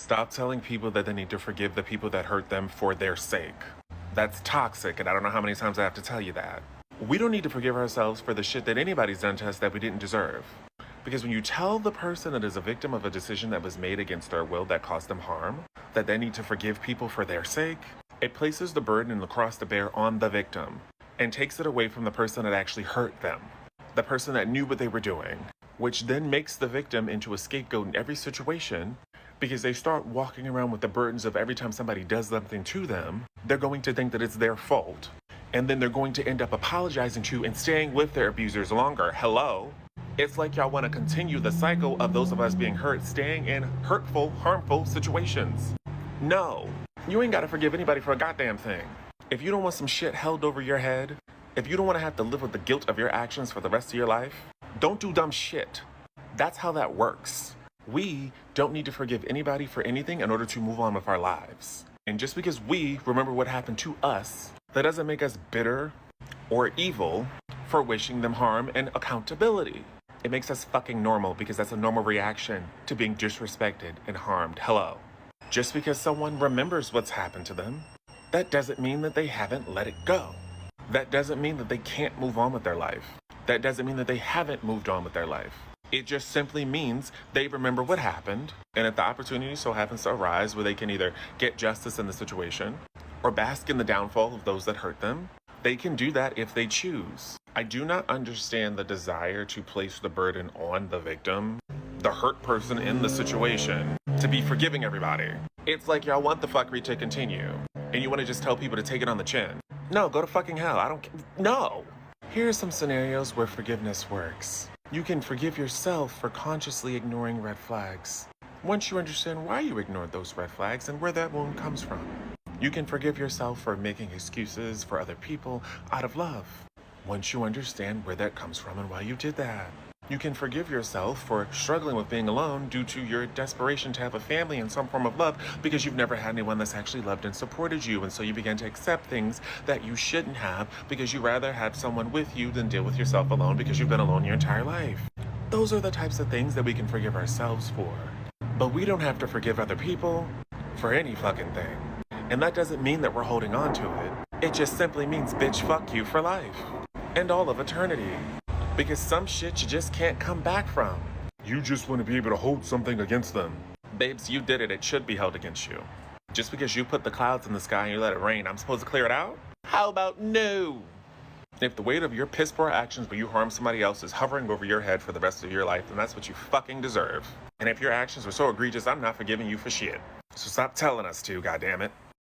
Stop telling people that they need to forgive the people that hurt them for their sake. That's toxic, and I don't know how many times I have to tell you that. We don't need to forgive ourselves for the shit that anybody's done to us that we didn't deserve. Because when you tell the person that is a victim of a decision that was made against their will that caused them harm, that they need to forgive people for their sake, it places the burden and the cross to bear on the victim and takes it away from the person that actually hurt them, the person that knew what they were doing, which then makes the victim into a scapegoat in every situation because they start walking around with the burdens of every time somebody does something to them, they're going to think that it's their fault. And then they're going to end up apologizing to and staying with their abusers longer. Hello? It's like y'all want to continue the cycle of those of us being hurt, staying in hurtful, harmful situations. No, you ain't got to forgive anybody for a goddamn thing. If you don't want some shit held over your head, if you don't want to have to live with the guilt of your actions for the rest of your life, don't do dumb shit. That's how that works. We don't need to forgive anybody for anything in order to move on with our lives. And just because we remember what happened to us, that doesn't make us bitter or evil for wishing them harm and accountability. It makes us fucking normal because that's a normal reaction to being disrespected and harmed. Hello. Just because someone remembers what's happened to them, that doesn't mean that they haven't let it go. That doesn't mean that they can't move on with their life. That doesn't mean that they haven't moved on with their life. It just simply means they remember what happened, and if the opportunity so happens to arise where they can either get justice in the situation or bask in the downfall of those that hurt them, they can do that if they choose. I do not understand the desire to place the burden on the victim, the hurt person in the situation, to be forgiving everybody. It's like y'all want the fuckery to continue, and you want to just tell people to take it on the chin. No, go to fucking hell. I don't care. No. Here are some scenarios where forgiveness works. You can forgive yourself for consciously ignoring red flags. Once you understand why you ignored those red flags and where that wound comes from. You can forgive yourself for making excuses for other people out of love. Once you understand where that comes from and why you did that. You can forgive yourself for struggling with being alone due to your desperation to have a family and some form of love because you've never had anyone that's actually loved and supported you, and so you began to accept things that you shouldn't have because you rather have someone with you than deal with yourself alone because you've been alone your entire life. Those are the types of things that we can forgive ourselves for. But we don't have to forgive other people for any fucking thing. And that doesn't mean that we're holding on to it. It just simply means bitch fuck you for life. And all of eternity. Because some shit you just can't come back from. You just want to be able to hold something against them. Babes, you did it. It should be held against you. Just because you put the clouds in the sky and you let it rain, I'm supposed to clear it out? How about no? If the weight of your piss poor actions when you harm somebody else is hovering over your head for the rest of your life, then that's what you fucking deserve. And if your actions were so egregious, I'm not forgiving you for shit. So stop telling us to, goddammit.